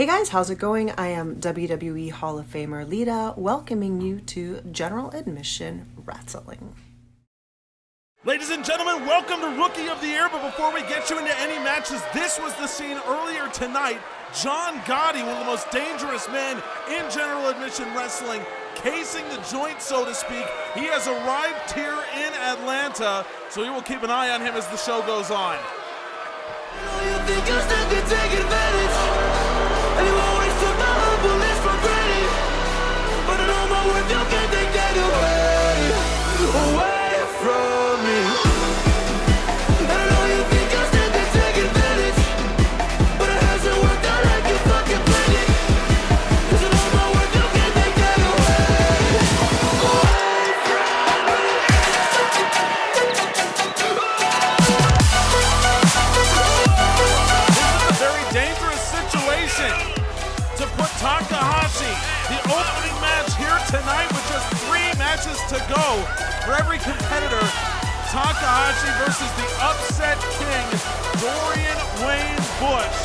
Hey guys, how's it going? I am WWE Hall of Famer Lita, welcoming you to General Admission Wrestling. Ladies and gentlemen, welcome to Rookie of the Year, but before we get you into any matches, this was the scene earlier tonight. John Gotti, one of the most dangerous men in General Admission Wrestling, casing the joint, so to speak. He has arrived here in Atlanta, so we will keep an eye on him as the show goes on. You think you still can take advantage, and you always took my humbleness for granted, but I know my worth, you can't take that away from me. And I know you think you still can take advantage, but it hasn't worked out like you fucking planned it, 'cause I know my worth, you can't take that away from me. Very dangerous situation to put Takahashi, the opening match here tonight with just 3 matches to go for every competitor. Takahashi versus the upset king, Dorian Wayne Bush.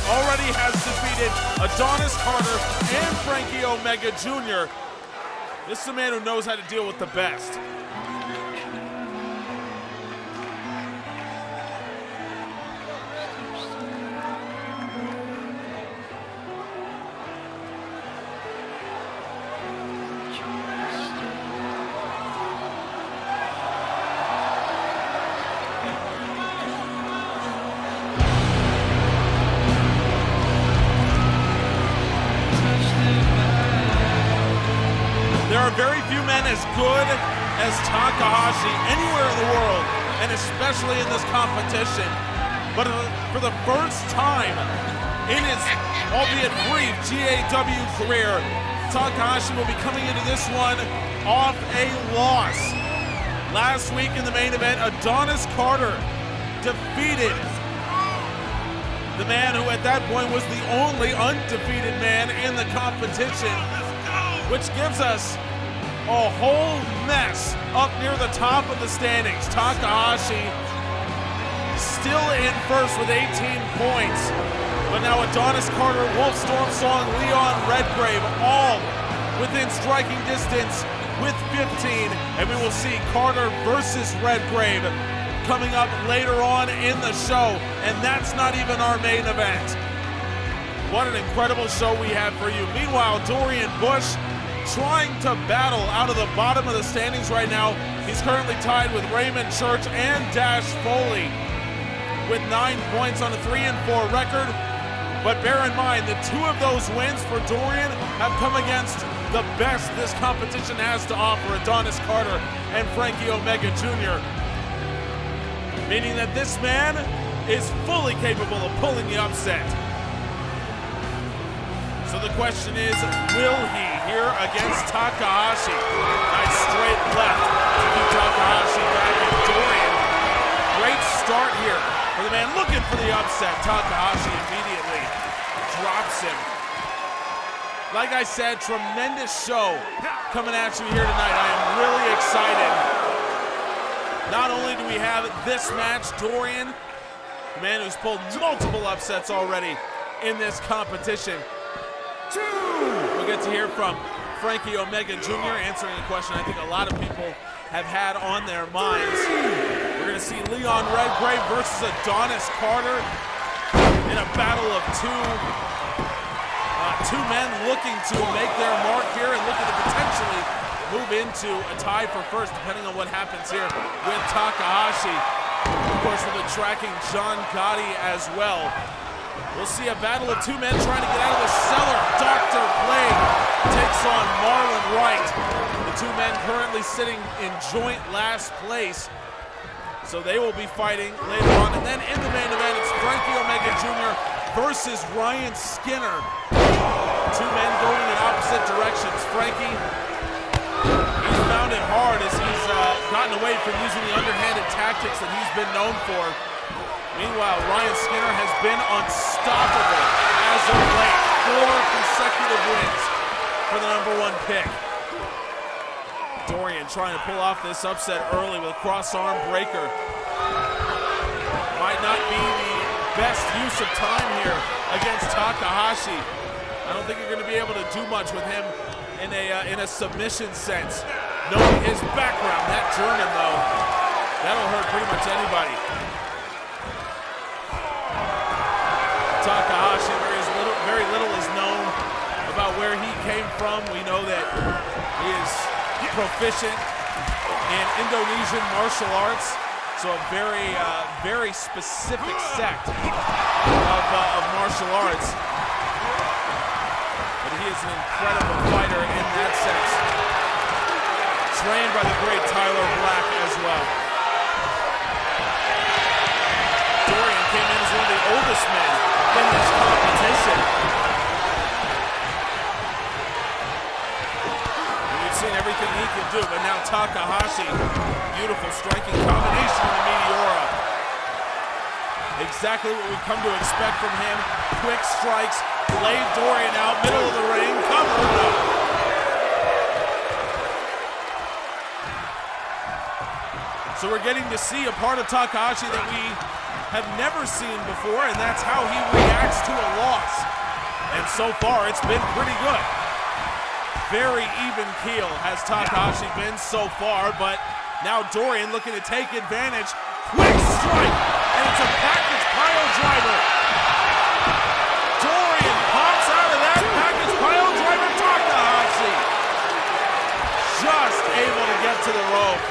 Already has defeated Adonis Carter and Franky Omega Jr. This is a man who knows how to deal with the best. There are very few men as good as Takahashi anywhere in the world, and especially in this competition. But for the first time in his, albeit brief, GAW career, Takahashi will be coming into this one off a loss. Last week in the main event, Adonis Carter defeated the man who at that point was the only undefeated man in the competition, which gives us a whole mess up near the top of the standings. Takahashi still in first with 18 points, but now Adonis Carter, Wolf, Stormsong, Leon, Redgrave, all within striking distance with 15, and we will see Carter versus Redgrave coming up later on in the show, and that's not even our main event. What an incredible show we have for you. Meanwhile, Dorian Bush trying to battle out of the bottom of the standings right now. He's currently tied with Raymond Church and Dash Foley with 9 points on a 3-4 record. But bear in mind that 2 of those wins for Dorian have come against the best this competition has to offer, Adonis Carter and Franky Omega Jr. Meaning that this man is fully capable of pulling the upset. So the question is, will he here against Takahashi? Nice straight left to keep Takahashi back, and Dorian, great start here for the man looking for the upset. Takahashi immediately drops him. Like I said, tremendous show coming at you here tonight. I am really excited. Not only do we have this match, Dorian, the man who's pulled multiple upsets already in this competition. We'll get to hear from Franky Omega Jr. answering a question I think a lot of people have had on their minds. We're going to see Leon Redgrave versus Adonis Carter in a battle of two men looking to make their mark here and looking to potentially move into a tie for first, depending on what happens here with Takahashi. Of course, we'll be tracking John Gotti as well. We'll see a battle of 2 men trying to get out of the cellar. Dr. Plague takes on Marlon Wright. The 2 men currently sitting in joint last place. So they will be fighting later on. And then in the main event, it's Franky Omega Jr. versus Ryan Skinner. 2 men going in opposite directions. Franky, he's found it hard as he's gotten away from using the underhanded tactics that he's been known for. Meanwhile, Ryan Skinner has been unstoppable as of late. 4 consecutive wins for the #1 pick. Dorian trying to pull off this upset early with a cross-arm breaker. Might not be the best use of time here Takahashi, I don't think you're going to be able to do much with him in a submission sense. Knowing his background, that German though, that'll hurt pretty much anybody. Takahashi, very little is known about where he came from. We know that he is proficient in Indonesian martial arts, so a very specific sect of martial arts. But he is an incredible fighter in that sense. Trained by the great Tyler Black as well. Dorian came in as one of the oldest men in this competition. And we've seen everything he can do, but now Takahashi, beautiful striking combination in the Meteora. Exactly what we've come to expect from him. Quick strikes, laid Dorian out, middle of the ring, cover it up. So we're getting to see a part of Takahashi that we have never seen before, and that's how he reacts to a loss. And so far, it's been pretty good. Very even keel has Takahashi been so far, but now Dorian looking to take advantage. Quick strike, and it's a package pile driver. Dorian pops out of that package pile driver. Takahashi just able to get to the rope.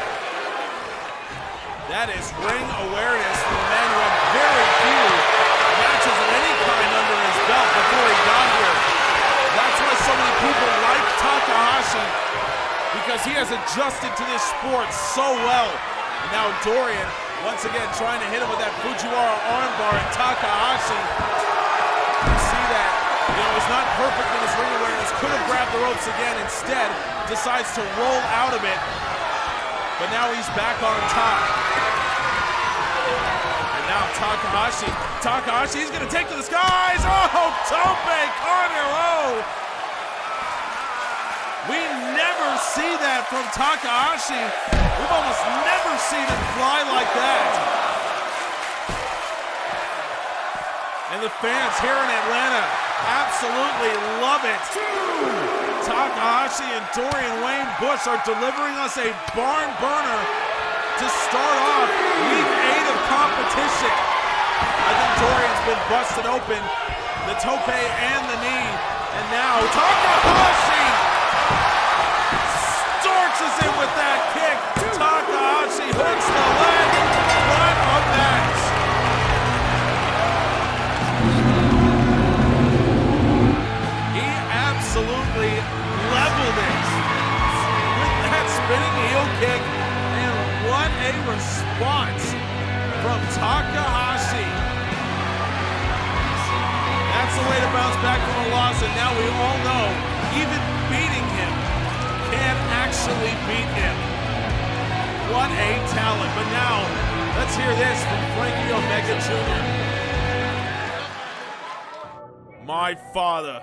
That is ring awareness for a man who had very few matches of any kind under his belt before he got here. That's why so many people like Takahashi, because he has adjusted to this sport so well. And now Dorian, once again, trying to hit him with that Fujiwara armbar, and Takahashi, you see that, was not perfect in his ring awareness, could have grabbed the ropes again, instead decides to roll out of it. But now he's back on top. And now Takahashi, he's gonna take to the skies. Oh, Tope Carnero. We never see that from Takahashi. We've almost never seen him fly like that. And the fans here in Atlanta absolutely love it. Takahashi and Dorian Wayne Bush are delivering us a barn burner to start off week 8 of competition. I think Dorian's been busted open, the tope and the knee, and now Takahashi starches it with that kick. Takahashi hooks the leg. What a match. He absolutely leveled it with that spinning heel kick, and what a response from Takahashi. That's the way to bounce back from a loss, and now we all know even beating him can't actually beat him. What a talent. But now let's hear this from Franky Omega Jr. My father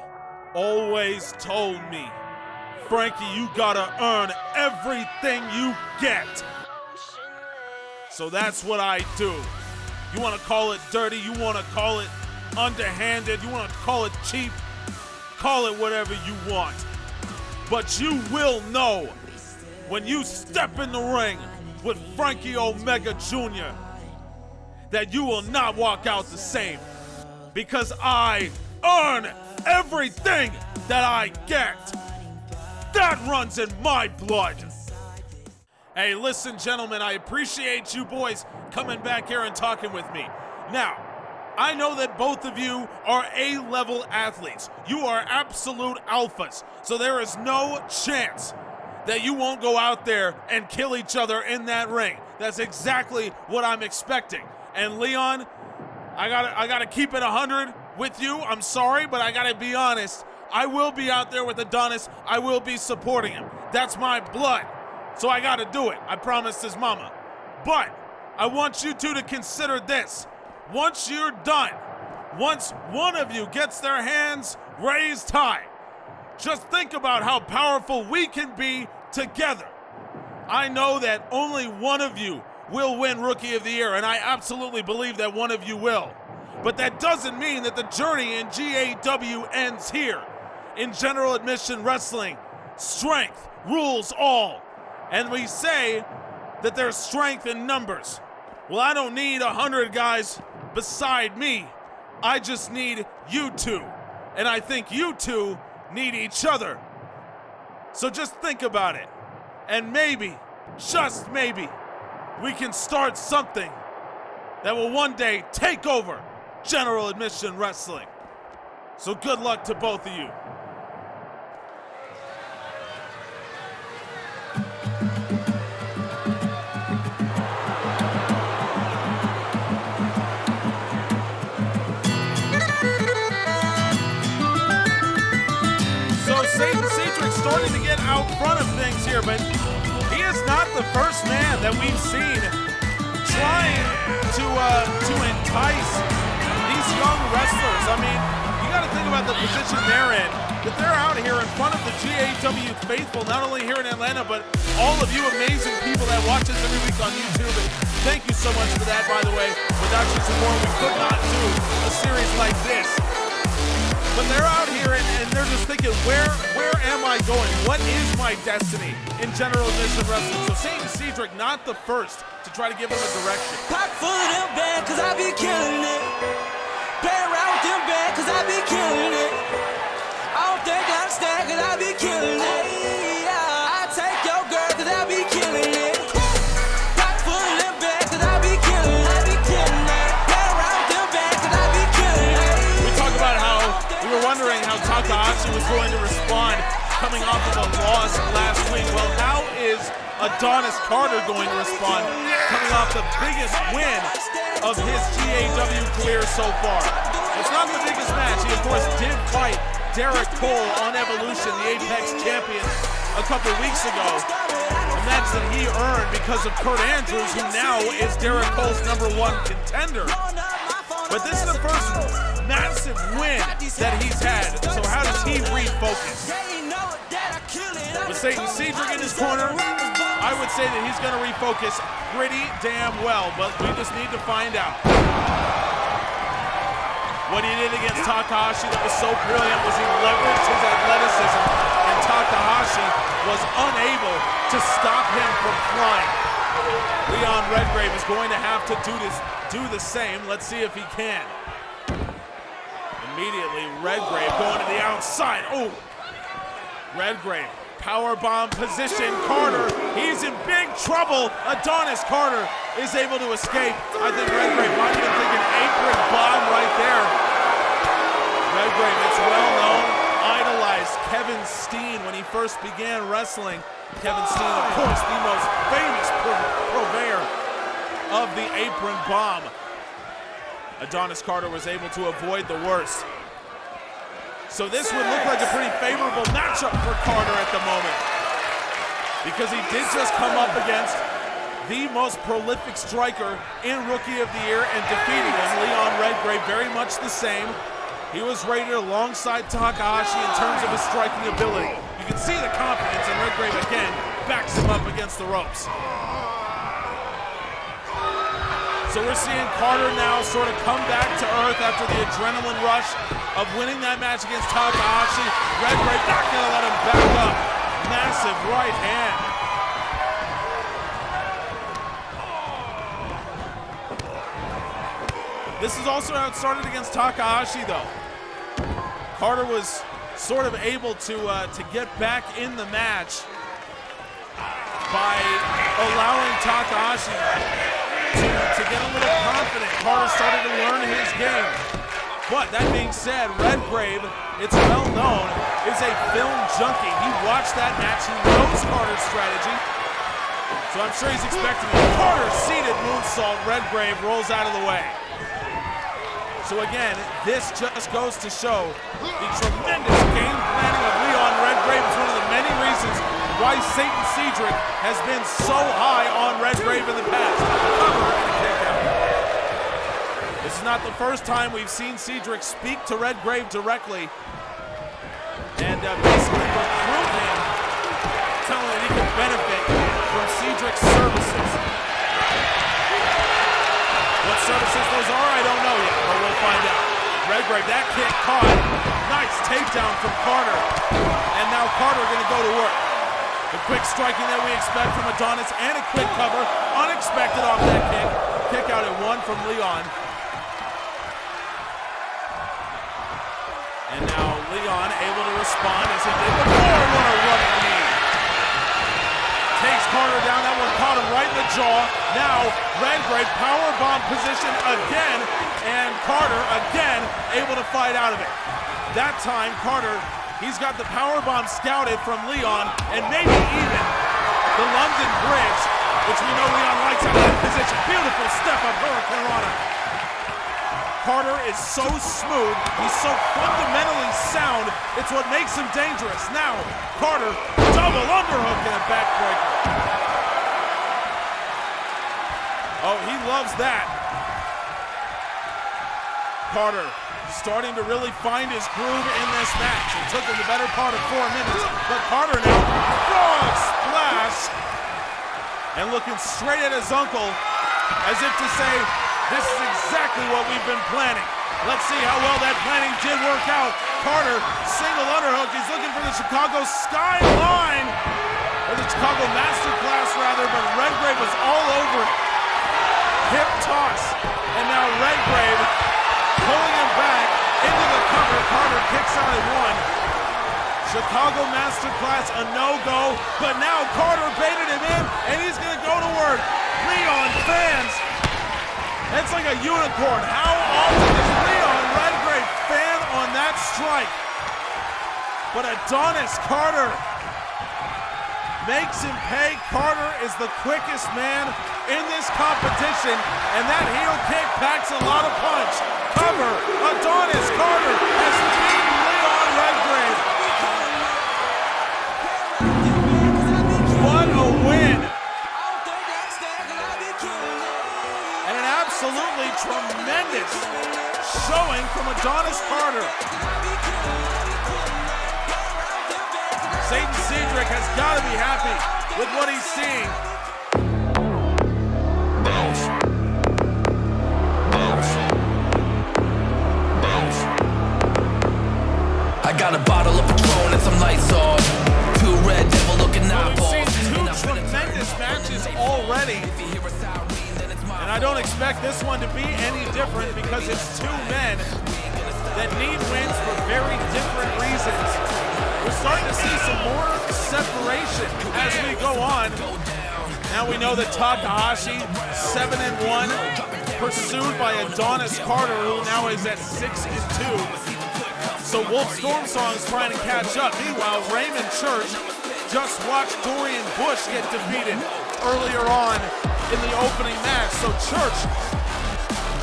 always told me, Franky, you gotta earn everything you get. So that's what I do. You wanna call it dirty, you wanna call it underhanded, you wanna call it cheap, call it whatever you want. But you will know when you step in the ring with Franky Omega Jr. that you will not walk out the same, because I earn everything that I get. That runs in my blood. Hey, listen, gentlemen, I appreciate you boys coming back here and talking with me. Now, I know that both of you are A-level athletes. You are absolute alphas, so there is no chance that you won't go out there and kill each other in that ring. That's exactly what I'm expecting. And Leon, I gotta keep it 100 with you. I'm sorry, but I gotta be honest. I will be out there with Adonis. I will be supporting him. That's my blood. So I gotta do it. I promised his mama. But I want you two to consider this. Once you're done, once one of you gets their hands raised high, just think about how powerful we can be together. I know that only one of you will win Rookie of the Year, and I absolutely believe that one of you will. But that doesn't mean that the journey in GAW ends here. In general admission wrestling, strength rules all. And we say that there's strength in numbers. Well, I don't need 100 guys beside me. I just need you two. And I think you two need each other. So just think about it. And maybe, just maybe, we can start something that will one day take over general admission wrestling. So good luck to both of you. So Satin Cedric starting to get out front of things here, but he is not the first man that we've seen trying to entice these young wrestlers. I mean, you got to think about the position they're in. That they're out here in front of the GAW faithful, not only here in Atlanta, but all of you amazing people that watch us every week on YouTube. And thank you so much for that, by the way. Without your support, we could not do a series like this. But they're out here and they're just thinking, where am I going? What is my destiny in general admission wrestling? So Satin Cedric not the first to try to give them a direction. Pocket full of them bad, cause I be killing it. Play around with them bad, cause I be killing it. I don't think I'm stacked, cause I be killing it. Yeah, I take your girl, cause I be killing it. Pocket full of them bad, cause I be killing it. Play around with them bad, cause I be killing it. We talk about how we were wondering how Takahashi was going to respond coming off of a loss last week. Well, how is Adonis Carter going to respond coming off the biggest win of his GAW career so far? It's not the biggest match. He, of course, did fight Derek Cole on Evolution, the Apex champion, a couple weeks ago. A match that he earned because of Kurt Andrews, who now is Derek Cole's #1 contender. But this is the first massive win that he's had. So how does he refocus? With Satin Cedric in his corner, I would say that he's going to refocus pretty damn well, but we just need to find out. What he did against Takahashi that was so brilliant was he leveraged his athleticism, and Takahashi was unable to stop him from flying. Leon Redgrave is going to have to do the same. Let's see if he can. Immediately, Redgrave going to the outside. Oh, Redgrave, powerbomb position. Carter, he's in big trouble. Adonis Carter is able to escape. I think Redgrave might have been thinking apron bomb right there. Redgrave, it's well known, idolized Kevin Steen when he first began wrestling. Kevin Steen, of course, the most famous purveyor of the apron bomb. Adonis Carter was able to avoid the worst. So this would look like a pretty favorable matchup for Carter at the moment, because he did just come up against the most prolific striker in Rookie of the Year and defeated him. Leon Redgrave, very much the same. He was rated alongside Takahashi in terms of his striking ability. You can see the confidence, and Redgrave again backs him up against the ropes. So we're seeing Carter now sort of come back to earth after the adrenaline rush of winning that match against Takahashi. Redgrave not gonna let him back up. Massive right hand. This is also how it started against Takahashi, though. Carter was sort of able to get back in the match by allowing Takahashi to get a little confident. Carter started to learn his game. But that being said, Redgrave, it's well known, is a film junkie. He watched that match, he knows Carter's strategy. So I'm sure he's expecting it. Carter seated moonsault, Redgrave rolls out of the way. So again, this just goes to show the tremendous game planning of Leon Redgrave. Is one of the many reasons why Satin Cedric has been so high on Redgrave in the past. Cover and a kick out. This is not the first time we've seen Cedric speak to Redgrave directly and basically recruit him, telling him he can benefit from Cedric's services. What services those are, I don't know yet, but we'll find out. Redgrave, that kick caught. Nice takedown from Carter. And now Carter gonna go to work. The quick striking that we expect from Adonis and a quick cover. Unexpected off that kick. Kick out at one from Leon. And now Leon able to respond as he did before. What a running knee. Takes Carter down. That one caught him right in the jaw. Now Redgrave powerbomb position again. And Carter again able to fight out of it. That time Carter, he's got the powerbomb scouted from Leon and maybe even the London Bridge, which we know Leon likes out of that position. Beautiful step up Hurricane Rana. Carter is so smooth, he's so fundamentally sound, it's what makes him dangerous. Now, Carter, double underhook and a backbreaker. Oh, he loves that. Carter starting to really find his groove in this match. It took him the better part of 4 minutes, but Carter now, frog splash, and looking straight at his uncle as if to say, this is exactly what we've been planning. Let's see how well that planning did work out. Carter, single underhook. He's looking for the Chicago skyline, or the Chicago Masterclass rather, but Redgrave was all over it. Hip toss, and now Redgrave pulling him back into the cover. Carter kicks out at one. Chicago Masterclass a no-go, but now Carter baited him in, and he's gonna go to work. Leon fans. It's like a unicorn. How often does Leon Redgrave fan on that strike? But Adonis Carter makes him pay. Carter is the quickest man in this competition, and that heel kick packs a lot of punch. Cover. Adonis Carter has beaten Leon Redgrave. What a win. Absolutely tremendous showing from Adonis Carter. Satin Cedric has got to be happy with what he's seeing. I got a bottle of Patron and some lights on. Two red devil looking eyeballs. We've seen two tremendous matches already. And I don't expect this one to be any different because it's two men that need wins for very different reasons. We're starting to see some more separation as we go on. Now we know that Takahashi, 7-1, pursued by Adonis Carter, who now is at 6-2. So Wolf Stormsong is trying to catch up. Meanwhile, Raymond Church just watched Dorian Bush get defeated earlier on in the opening match, so Church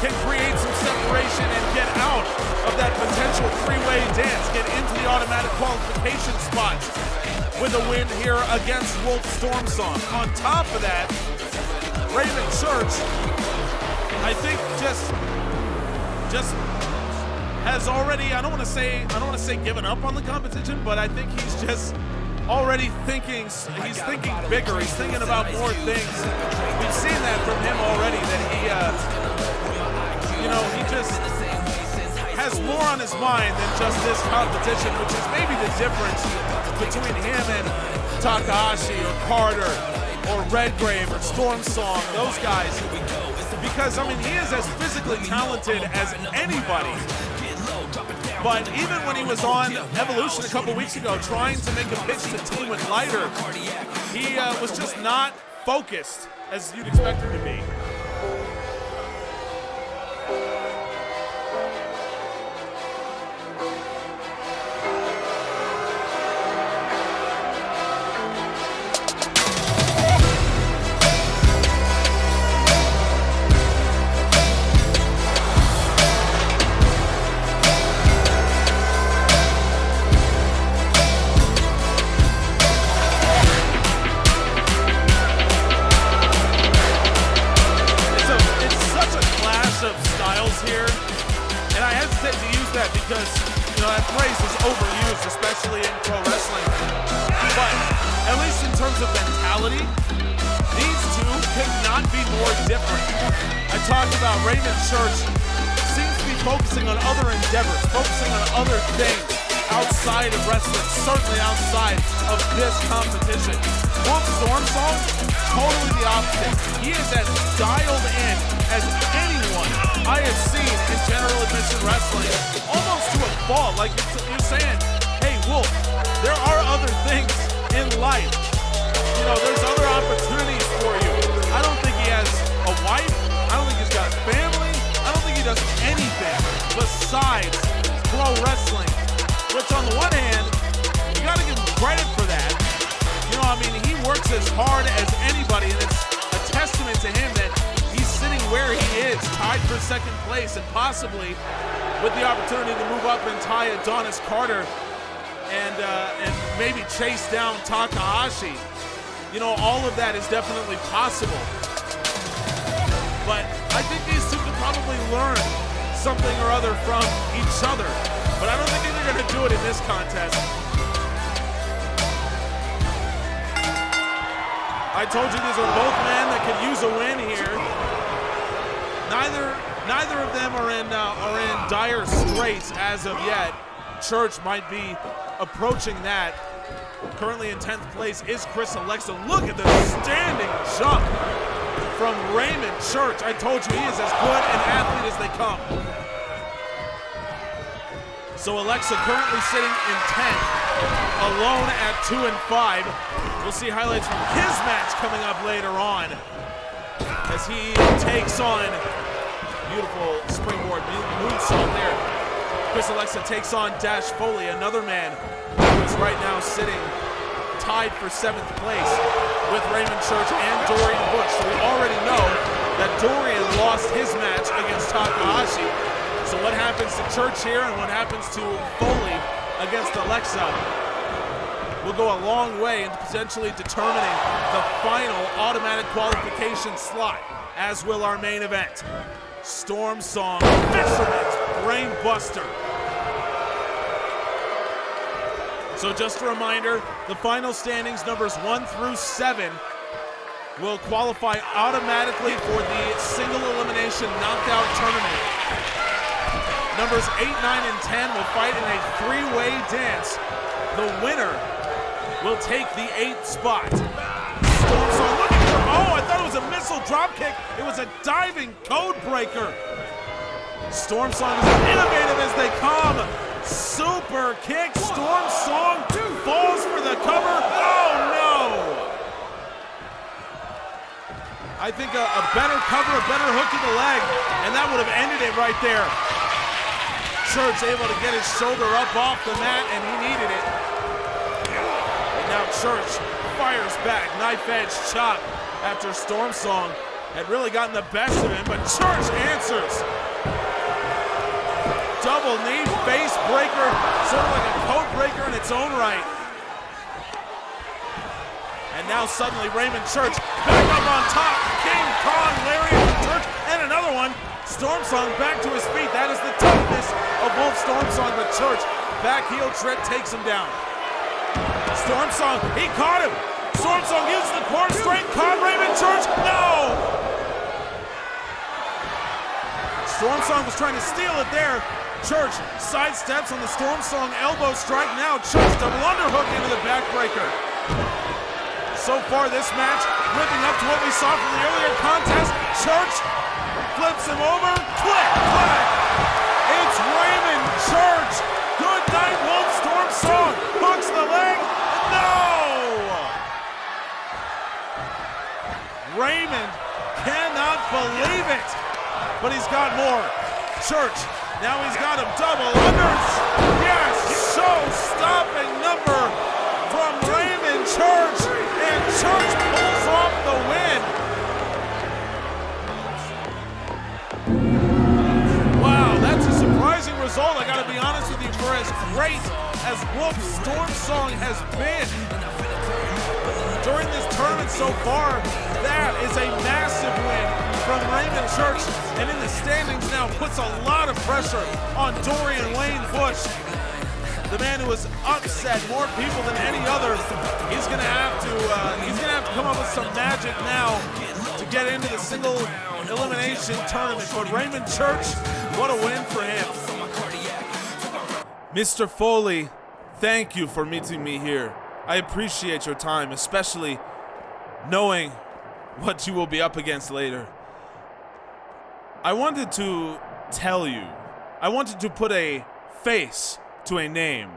can create some separation and get out of that potential three-way dance, get into the automatic qualification spots with a win here against Wolf Stormsong. On top of that, Raymond Church, I think just has already, I don't want to say given up on the competition, but I think he's just already thinking, he's thinking bigger, he's thinking about more things. We've seen that from him already, that he just has more on his mind than just this competition, which is maybe the difference between him and Takahashi or Carter or Redgrave or Stormsong, those guys. Because, I mean, he is as physically talented as anybody. But even when he was on Evolution a couple weeks ago trying to make a pitch to team with Lighter, he was just not focused as you'd expect him to be. Because, that phrase is overused, especially in pro wrestling. But, at least in terms of mentality, these two could not be more different. I talked about Raymond Church seems to be focusing on other endeavors, focusing on other things outside of wrestling, certainly outside of this competition. Wolf Stormsong, totally the opposite. He is as dialed in as anyone I have seen in general admission wrestling, almost to a fault. Like you're saying, hey Wolf, there are other things in life. You know, there's other opportunities for you. I don't think he has a wife. I don't think he's got family. I don't think he does anything besides pro wrestling. Which on the one hand, you gotta give him credit for that. You know, I mean, he works as hard as anybody, and it's a testament to him that he's sitting where he is, tied for second place, and possibly with the opportunity to move up and tie Adonis Carter and maybe chase down Takahashi. You know, all of that is definitely possible. But I think these two could probably learn something or other from each other. But I don't think they're going to do it in this contest. I told you these are both men that could use a win here. Neither of them are in dire straits as of yet. Church might be approaching that. Currently in 10th place is Chris Alexa. Look at the standing jump from Raymond Church. I told you he is as good an athlete as they come. So Alexa currently sitting in 10th, alone at 2 and 5. We'll see highlights from his match coming up later on as he takes on beautiful springboard moonsault there. Chris Alexa takes on Dash Foley, another man who is right now sitting tied for 7th place with Raymond Church and Dorian Bush. So we already know that Dorian lost his match against Takahashi. So what happens to Church here and what happens to Foley against Alexa will go a long way in potentially determining the final automatic qualification slot, as will our main event. Stormsong, Fisherman's Brainbuster. So just a reminder, the final standings, numbers 1 through 7, will qualify automatically for the single elimination knockout tournament. Numbers 8, 9, and 10 will fight in a three-way dance. The winner will take the 8th spot. Stormsong looking for, oh, I thought it was a missile dropkick. It was a diving code breaker. Stormsong is as innovative as they come. Super kick, Stormsong falls for the cover. Oh no! I think a better cover, a better hook to the leg, and that would have ended it right there. Church able to get his shoulder up off the mat, and he needed it. And now Church fires back, knife edge chop after Stormsong had really gotten the best of him, but Church answers. Double knee, face breaker, sort of like a code breaker in its own right. And now suddenly Raymond Church back up on top. King Kong lariat from Church, and another one. Stormsong back to his feet. That is the toughness of both Stormsong, but Church back heel trip takes him down. Stormsong, he caught him. Stormsong uses the core strength, caught Raymond Church. No! Stormsong was trying to steal it there. Church sidesteps on the Stormsong elbow strike. Now Church double underhook into the backbreaker. So far this match, living up to what we saw from the earlier contest. Church flips him over. Click, clack. It's Raymond Church. Good night, Wolf. Stormsong hooks the leg. No! Raymond cannot believe it. But he's got more. Church, now he's got him double unders. Yes, show-stopping number from Raymond Church. And Church pulls off the win. Wow, that's a surprising result. I gotta be honest with you, for as great as Wolf Stormsong has been during this tournament so far, that is a massive win from Raymond Church, and in the standings now puts a lot of pressure on Dorian Wayne Bush, the man who has upset more people than any other. He's gonna have to come up with some magic now to get into the single elimination tournament. But Raymond Church, what a win for him. Mr. Foley, thank you for meeting me here. I appreciate your time, especially knowing what you will be up against later. I wanted to tell you, I wanted to put a face to a name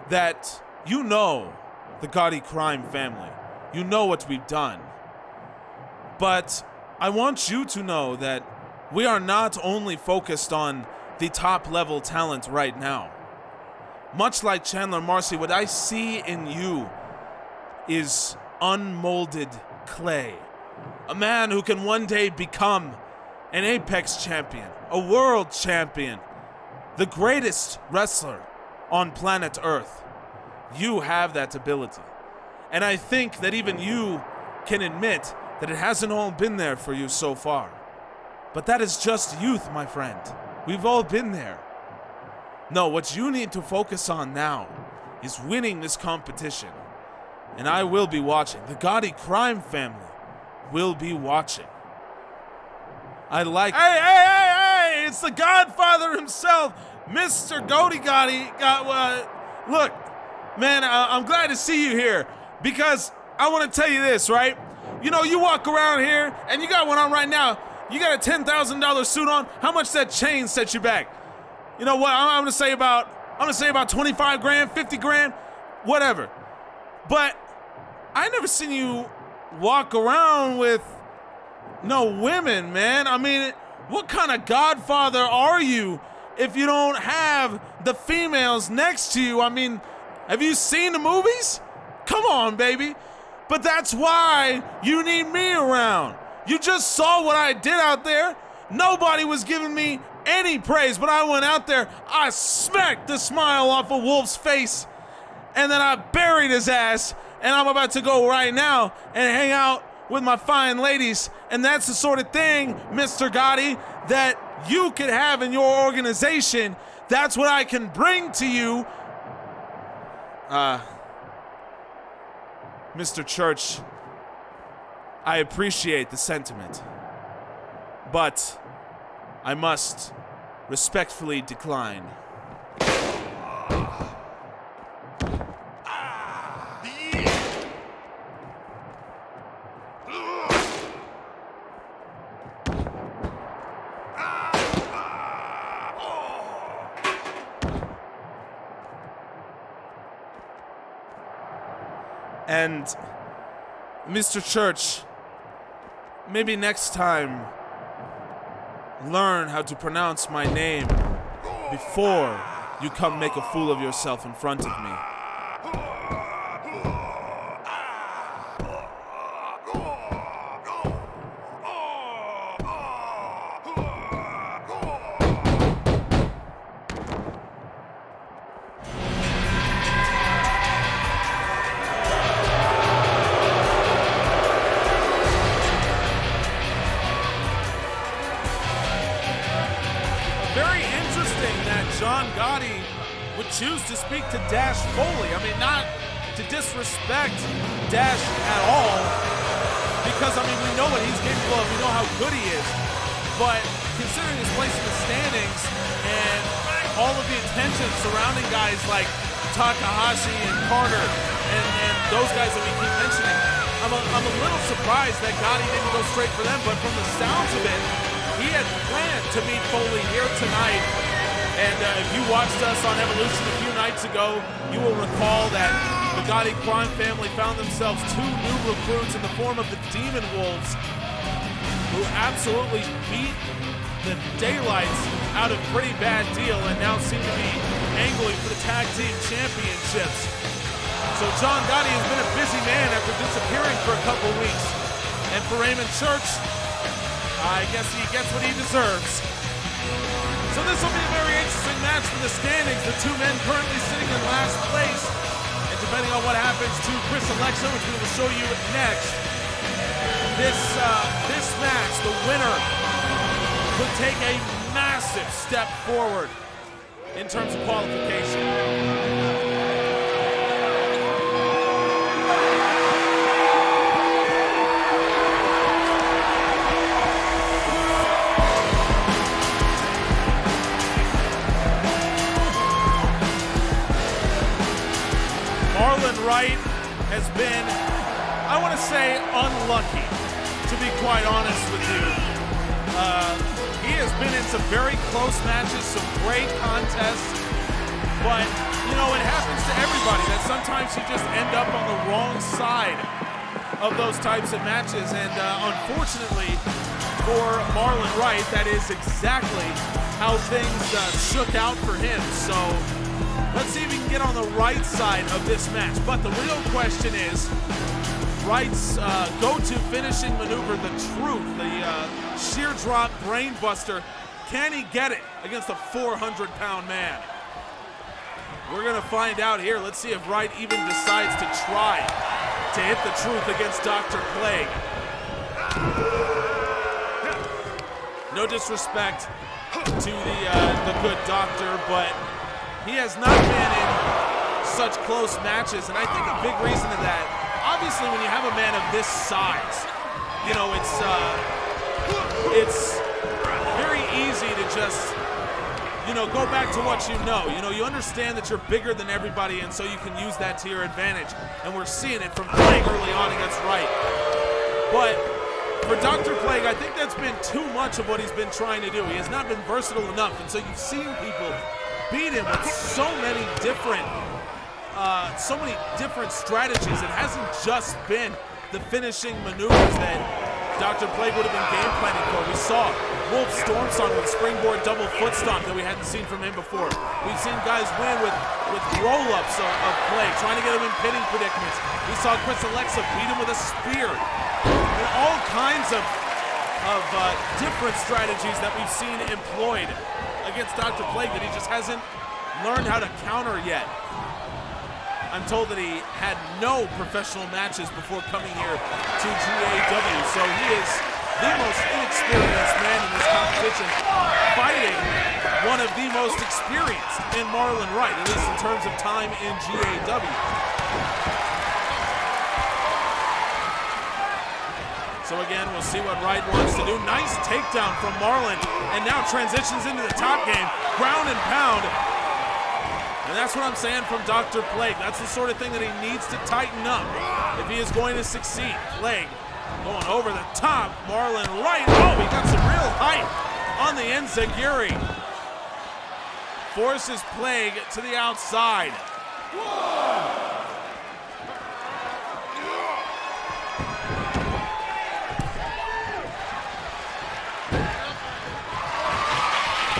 that you know the Gotti crime family. You know what we've done. But I want you to know that we are not only focused on the top level talent right now. Much like Chandler Marcy, what I see in you is unmolded clay. A man who can one day become an Apex champion, a world champion, the greatest wrestler on planet Earth. You have that ability. And I think that even you can admit that it hasn't all been there for you so far. But that is just youth, my friend. We've all been there. No, what you need to focus on now is winning this competition. And I will be watching. The Gotti crime family will be watching. Hey! It's the Godfather himself, Mr. Gotti. Look, man, I'm glad to see you here because I want to tell you this, right? You know, you walk around here and you got one on right now. You got a $10,000 suit on. How much that chain set you back? You know what? I'm gonna say about 25 grand, 50 grand, whatever. But I never seen you walk around with no women, man. I mean, what kind of godfather are you if you don't have the females next to you? I mean, have you seen the movies? Come on, baby. But that's why you need me around. You just saw what I did out there. Nobody was giving me any praise, but I went out there, I smacked the smile off of Wolf's face, and then I buried his ass, and I'm about to go right now and hang out with my fine ladies. And that's the sort of thing, Mr. Gotti, that you could have in your organization. That's what I can bring to you. Mr. Church, I appreciate the sentiment, but I must respectfully decline. And Mr. Church, maybe next time, learn how to pronounce my name before you come make a fool of yourself in front of me. Choose to speak to Dash Foley. I mean, not to disrespect Dash at all, because, I mean, we know what he's capable of. We know how good he is. But considering his place in the standings and all of the attention surrounding guys like Takahashi and Carter and those guys that we keep mentioning, I'm a little surprised that Gotti didn't go straight for them. But from the sounds of it, he had planned to meet Foley here tonight. And if you watched us on Evolution a few nights ago, you will recall that the Gotti crime family found themselves two new recruits in the form of the Demon Wolves, who absolutely beat the daylights out of Pretty Bad Deal and now seem to be angling for the tag team championships. So John Gotti has been a busy man after disappearing for a couple weeks. And for Raymond Church, I guess he gets what he deserves. So this will be a very interesting match for the standings. The two men currently sitting in last place. And depending on what happens to Chris Alexa, which we will show you next, this match, the winner, could take a massive step forward in terms of qualification. Marlon Wright has been, I want to say, unlucky, to be quite honest with you. He has been in some very close matches, some great contests, but, you know, it happens to everybody that sometimes you just end up on the wrong side of those types of matches, and unfortunately for Marlon Wright, that is exactly how things shook out for him. So let's see if he can get on the right side of this match. But the real question is, Wright's go-to finishing maneuver, the truth, the sheer drop brain buster, can he get it against a 400-pound man? We're gonna find out here. Let's see if Wright even decides to try to hit the truth against Dr. Plague. No disrespect to the good doctor, but he has not been in such close matches, and I think a big reason of that, obviously when you have a man of this size, you know, it's very easy to just, you know, go back to what you know. You know, you understand that you're bigger than everybody, and so you can use that to your advantage, and we're seeing it from Plague early on against Wright. But for Dr. Plague, I think that's been too much of what he's been trying to do. He has not been versatile enough, and so you've seen people beat him with so many different strategies. It hasn't just been the finishing maneuvers that Dr. Plague would have been game planning for. We saw Wolf Stormsong with springboard double foot stomp that we hadn't seen from him before. We've seen guys win with roll-ups of Plague, trying to get him in pinning predicaments. We saw Chris Alexa beat him with a spear. And all kinds of different strategies that we've seen employed against Dr. Plague that he just hasn't learned how to counter yet. I'm told that he had no professional matches before coming here to GAW, so he is the most inexperienced man in this competition, fighting one of the most experienced in Marlon Wright, at least in terms of time in GAW. So again, we'll see what Wright wants to do. Nice takedown from Marlon, and now transitions into the top game, ground and pound. And that's what I'm saying from Dr. Plague. That's the sort of thing that he needs to tighten up if he is going to succeed. Plague going over the top. Marlon Wright. Oh, he got some real height on the enziguri. Forces Plague to the outside.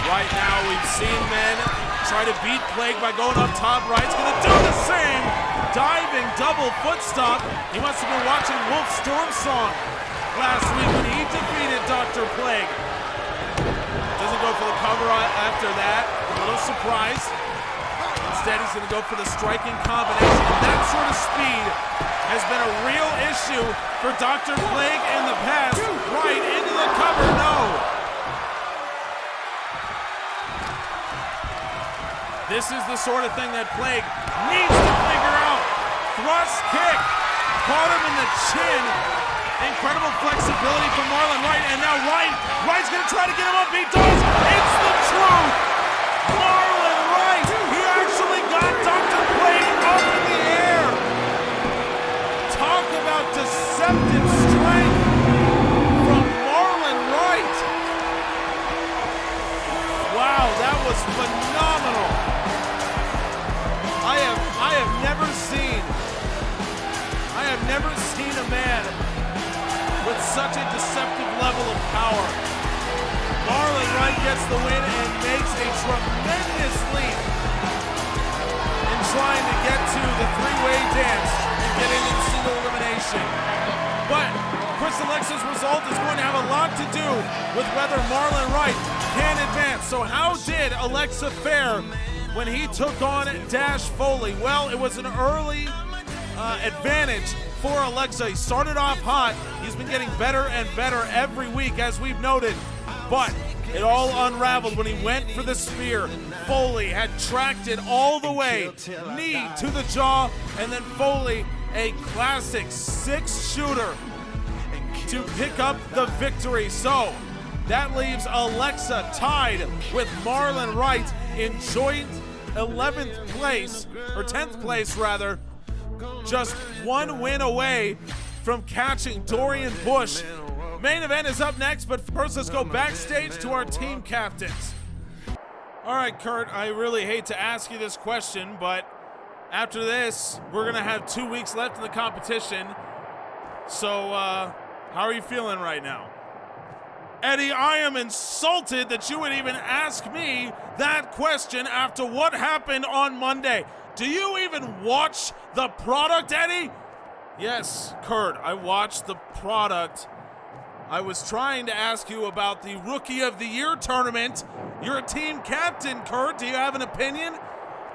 Right now, we've seen men try to beat Plague by going up top. Wright's gonna do the same. Diving double foot stomp. He must have been watching Wolf Stormsong last week when he defeated Dr. Plague. Doesn't go for the cover after that. A little surprise. Instead, he's gonna go for the striking combination. That sort of speed has been a real issue for Dr. Plague in the past. Right into the cover, no. This is the sort of thing that Plague needs to figure out. Thrust kick. Caught him in the chin. Incredible flexibility from Marlon Wright. And now Wright's going to try to get him up. He does. It's the truth. Marlon Wright. He actually got Dr. Plague up in the air. Talk about deceptive strength from Marlon Wright. Wow, that was phenomenal. I have never seen a man with such a deceptive level of power. Marlon Wright gets the win and makes a tremendous leap in trying to get to the three-way dance and get into the single elimination. But Chris Alexa's result is going to have a lot to do with whether Marlon Wright can advance. So how did Alexa fare when he took on Dash Foley? Well, it was an early advantage for Alexa. He started off hot. He's been getting better and better every week, as we've noted. But it all unraveled when he went for the spear. Foley had tracked it all the way. Knee to the jaw, and then Foley, a classic six-shooter to pick up the victory. So that leaves Alexa tied with Marlon Wright in joint 11th place, or 10th place rather, just one win away from catching Dorian Bush. Main event is up next, but first let's go backstage to our team captains. All right, Kurt, I really hate to ask you this question, but after this, we're going to have 2 weeks left in the competition. So, how are you feeling right now? Eddie, I am insulted that you would even ask me that question after what happened on Monday. Do you even watch the product, Eddie? Yes, Kurt, I watched the product. I was trying to ask you about the Rookie of the Year tournament. You're a team captain, Kurt. Do you have an opinion?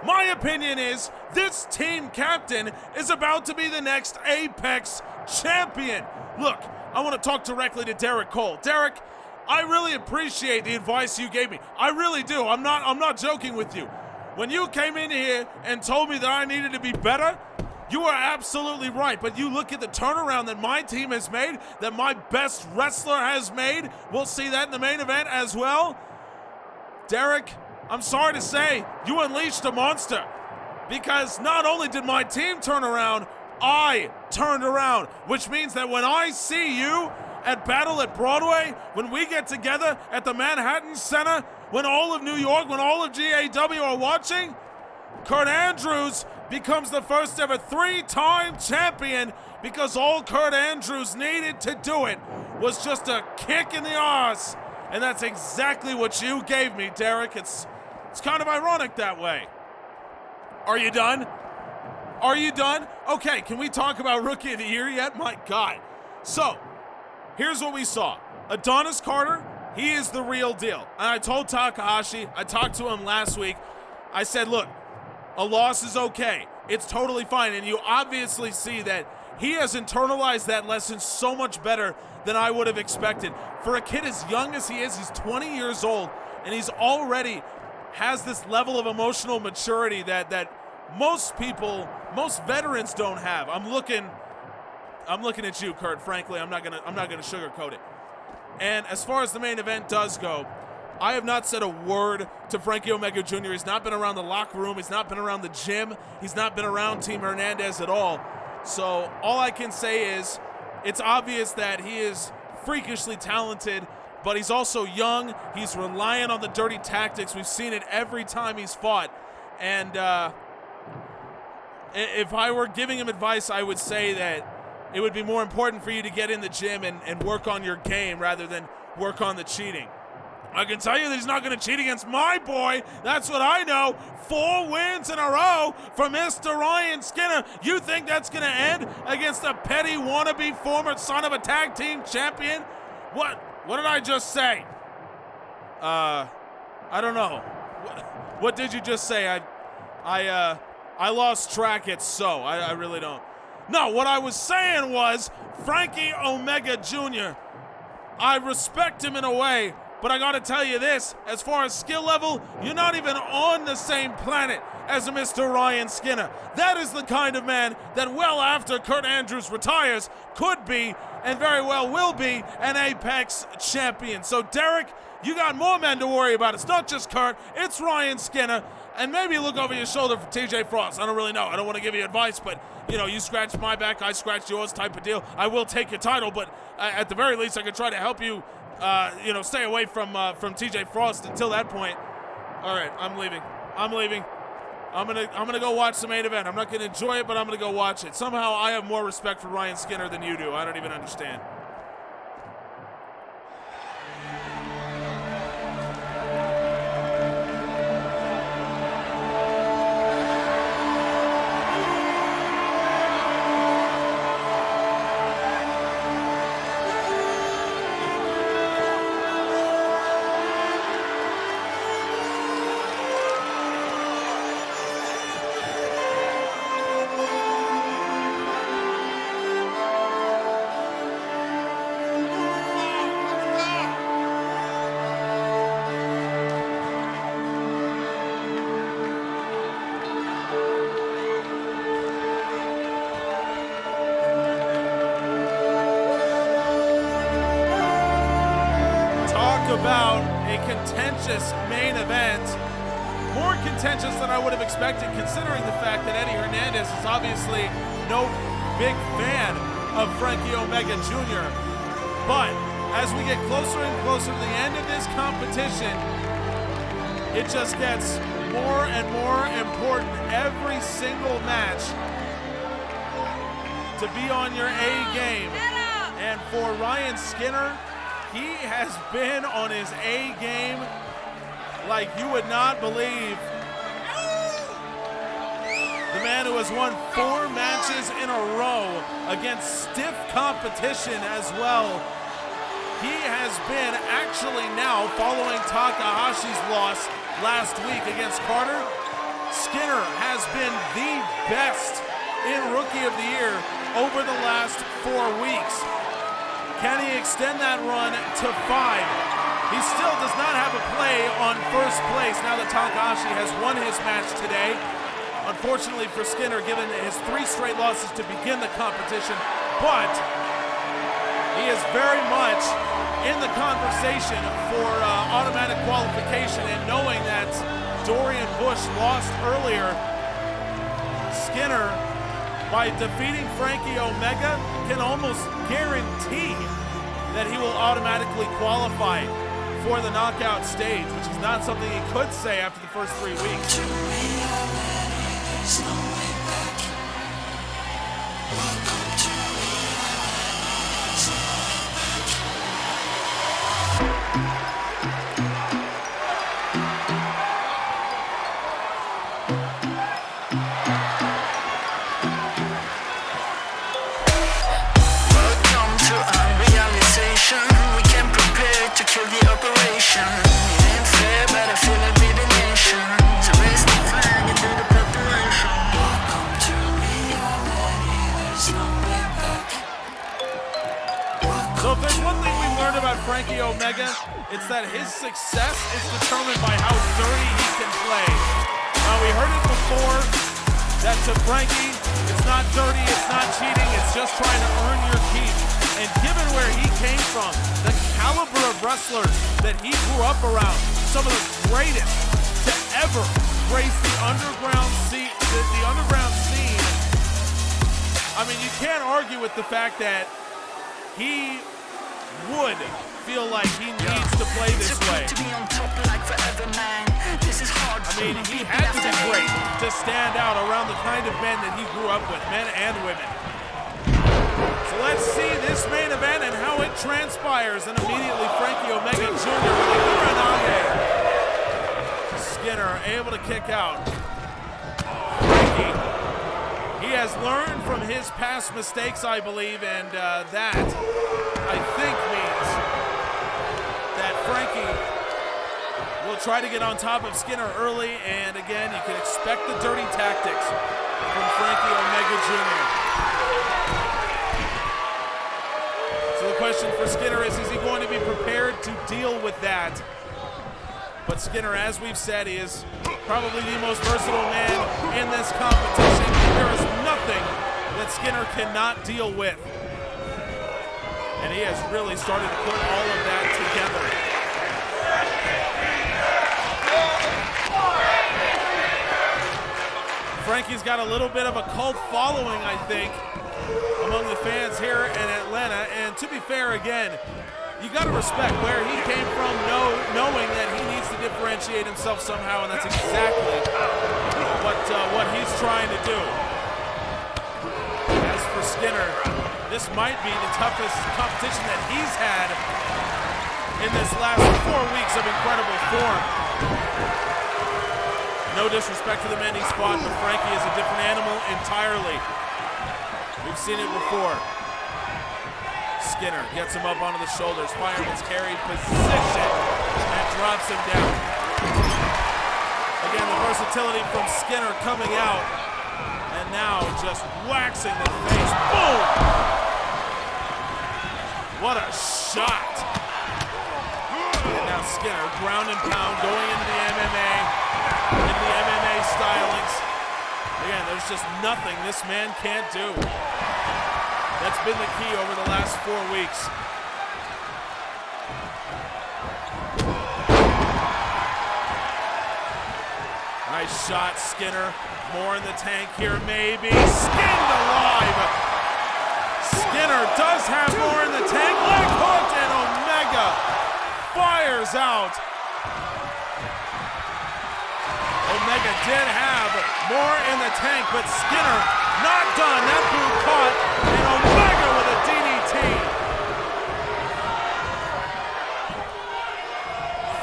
My opinion is this team captain is about to be the next Apex champion. Look, I want to talk directly to Derek Cole. Derek, I really appreciate the advice you gave me. I really do. I'm not joking with you. When you came in here and told me that I needed to be better, you are absolutely right, but you look at the turnaround that my team has made, that my best wrestler has made. We'll see that in the main event as well. Derek, I'm sorry to say, you unleashed a monster. Because not only did my team turn around, I turned around. Which means that when I see you at Battle at Broadway, when we get together at the Manhattan Center, when all of New York, when all of GAW are watching, Kurt Andrews becomes the first ever 3-time champion because all Kurt Andrews needed to do it was just a kick in the arse. And that's exactly what you gave me, Derek. It's kind of ironic that way. Are you done? Are you done? Okay, can we talk about Rookie of the Year yet? My God. So, here's what we saw. Adonis Carter, he is the real deal. And I told Takahashi, I talked to him last week, I said, look, a loss is okay. It's totally fine. And you obviously see that he has internalized that lesson so much better than I would have expected. For a kid as young as he is, he's 20 years old, and he's already has this level of emotional maturity that most people, most veterans don't have. I'm looking at you, Kurt, frankly. I'm not gonna sugarcoat it. And as far as the main event does go, I have not said a word to Franky Omega Jr. He's not been around the locker room. He's not been around the gym. He's not been around Team Hernandez at all. So all I can say is it's obvious that he is freakishly talented, but he's also young. He's reliant on the dirty tactics. We've seen it every time he's fought. And if I were giving him advice, I would say that it would be more important for you to get in the gym and work on your game rather than work on the cheating. I can tell you that he's not going to cheat against my boy. That's what I know. 4 wins in a row for Mr. Ryan Skinner. You think that's going to end against a petty wannabe former son of a tag team champion? What did I just say? I don't know. What did you just say? I lost track. It's so. I really don't. No, what I was saying was Franky Omega Jr. I respect him in a way, but I gotta tell you this, as far as skill level, you're not even on the same planet as a Mr. Ryan Skinner. That is the kind of man that well after Kurt Andrews retires could be, and very well will be, an Apex champion. So Derek, you got more men to worry about. It's not just Kurt, it's Ryan Skinner. And maybe look over your shoulder for TJ Frost. I don't really know. I don't want to give you advice, but, you scratch my back, I scratch yours type of deal. I will take your title, but at the very least, I could try to help you, stay away from TJ Frost until that point. All right, I'm leaving. I'm gonna go watch the main event. I'm not gonna enjoy it, but I'm gonna go watch it. Somehow I have more respect for Ryan Skinner than you do. I don't even understand. About a contentious main event, more contentious than I would have expected considering the fact that Eddie Hernandez Hernandez is obviously no big fan of Franky Omega Jr., but as we get closer and closer to the end of this competition, it just gets more and more important every single match to be on your A game. And for Ryan Skinner, he has been on his A game like you would not believe. The man who has won 4 matches in a row against stiff competition as well. He has been actually now, following Takahashi's loss last week against Carter, Skinner has been the best in Rookie of the Year over the last 4 weeks. Can he extend that run to 5? He still does not have a play on first place now that Takahashi has won his match today. Unfortunately for Skinner, given his 3 straight losses to begin the competition, but he is very much in the conversation for automatic qualification, and knowing that Dorian Bush lost earlier, Skinner, by defeating Franky Omega, can almost guarantee that he will automatically qualify for the knockout stage, which is not something he could say after the first 3 weeks. We came prepared to kill the operation. It ain't fair, but I feel like we're the nation. So raise the flag and do the preparation. Welcome to reality, there's no way back. So if there's one thing we've learned about Franky Omega, it's that his success is determined by how dirty he can play. We heard it before, that to Franky, it's not dirty, it's not cheating, it's just trying to earn your keep. And given where he came from, the caliber of wrestlers that he grew up around, some of the greatest to ever grace the underground scene, I mean, you can't argue with the fact that he would feel like he needs to play this way. I mean, he had to be great to stand out around the kind of men that he grew up with, men and women. So let's see this main event and how it transpires. And immediately Franky Omega Jr. with a Uranage. Skinner able to kick out. Franky, he has learned from his past mistakes, I believe, and that, I think, means that Franky will try to get on top of Skinner early, and again, you can expect the dirty tactics from Franky Omega Jr. So the question for Skinner is he going to be prepared to deal with that? But Skinner, as we've said, is probably the most versatile man in this competition. There is nothing that Skinner cannot deal with. And he has really started to put all of that together. Franky's got a little bit of a cult following, I think, among the fans here in Atlanta. And to be fair, again, you got to respect where he came from, knowing that he needs to differentiate himself somehow, and that's exactly what he's trying to do. As for Skinner, this might be the toughest competition that he's had in this last 4 weeks of incredible form. No disrespect to the men he's fought, but Franky is a different animal entirely. We've seen it before. Skinner gets him up onto the shoulders, fireman's carry position, and drops him down. Again, the versatility from Skinner coming out, and now just waxing the face. Boom! What a shot! And now Skinner, ground and pound, going into the MMA stylings. Again, there's just nothing this man can't do. That's been the key over the last 4 weeks. Nice shot, Skinner. More in the tank here, maybe. Skinned alive. Skinner does have more in the tank. Leg hooked, and Omega fires out. Omega did have more in the tank, but Skinner not done. That boot caught, and Omega with a DDT.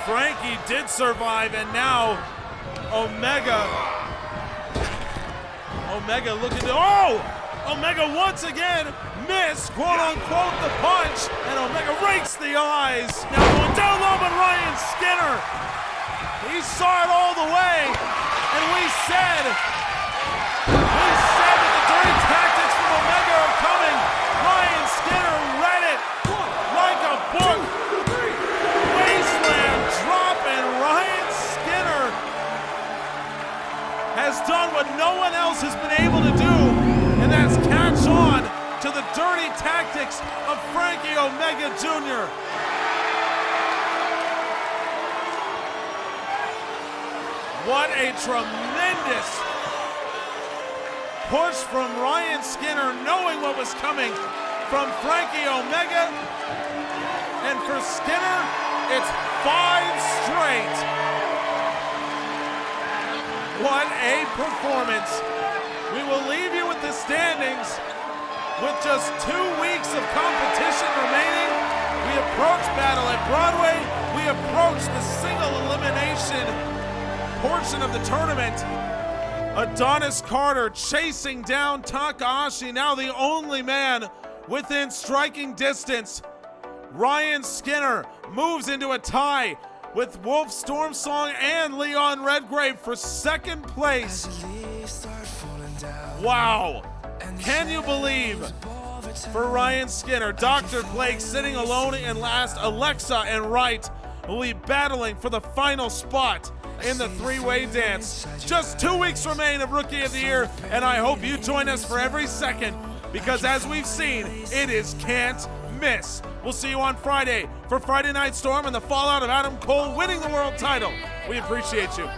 Franky did survive, and now Omega looking to, Omega once again missed, quote unquote, the punch, and Omega rakes the eyes. Now going down low, but Ryan Skinner, he saw it all the way, and we said that the dirty tactics from Omega are coming. Ryan Skinner read it like a book. Wasteland drop, and Ryan Skinner has done what no one else has been able to do, and that's catch on to the dirty tactics of Franky Omega Jr. What a tremendous push from Ryan Skinner, knowing what was coming from Franky Omega. And for Skinner, it's 5 straight. What a performance. We will leave you with the standings. With just 2 weeks of competition remaining, we approach Battle at Broadway. We approach the single elimination portion of the tournament. Adonis Carter chasing down Takahashi, now the only man within striking distance. Ryan Skinner moves into a tie with Wolf Stormsong and Leon Redgrave for second place. Wow. Can you believe? For Ryan Skinner, Dr. Blake sitting alone in last. Alexa and Wright will be battling for the final spot in the three-way dance. Just 2 weeks remain of Rookie of the Year, and I hope you join us for every second, because as we've seen, it is can't miss. We'll see you on Friday for Friday Night Storm and the fallout of Adam Cole winning the world title. We appreciate you.